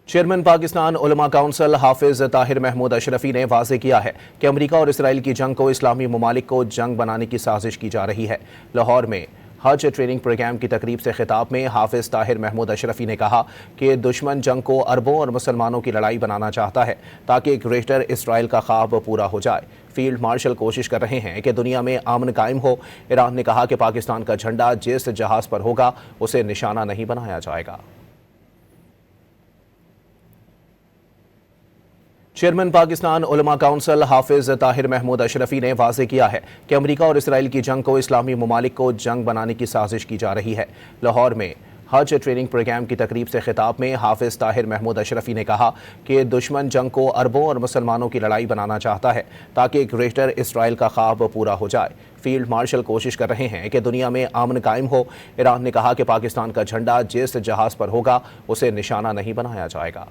Chairman Pakistan علماء council حافظ طاہر محمود اشرفی نے واضح کیا ہے کہ امریکہ اور اسرائیل کی جنگ کو اسلامی ممالک کو جنگ بنانے کی سازش کی جا رہی ہے۔ لاہور میں حج ٹریننگ پروگرام کی تقریب سے خطاب میں حافظ طاہر محمود اشرفی نے کہا کہ دشمن جنگ کو عربوں اور مسلمانوں کی لڑائی بنانا چاہتا ہے تاکہ گریٹر اسرائیل کا خواب پورا ہو جائے۔ فیلڈ مارشل کوشش کر رہے ہیں کہ دنیا میں امن قائم ہو۔ ایران نے کہا کہ پاکستان کا جھنڈا جس جہاز پر ہوگا اسے نشانہ نہیں بنایا جائے گا۔ چیئرمین پاکستان علماء کونسل حافظ طاہر محمود اشرفی نے واضح کیا ہے کہ امریکہ اور اسرائیل کی جنگ کو اسلامی ممالک کو جنگ بنانے کی سازش کی جا رہی ہے۔ لاہور میں حج ٹریننگ پروگرام کی تقریب سے خطاب میں حافظ طاہر محمود اشرفی نے کہا کہ دشمن جنگ کو عربوں اور مسلمانوں کی لڑائی بنانا چاہتا ہے تاکہ گریٹر اسرائیل کا خواب پورا ہو جائے۔ فیلڈ مارشل کوشش کر رہے ہیں کہ دنیا میں امن قائم ہو۔ ایران نے کہا کہ پاکستان کا جھنڈا جس جہاز پر ہوگا اسے نشانہ نہیں بنایا جائے گا۔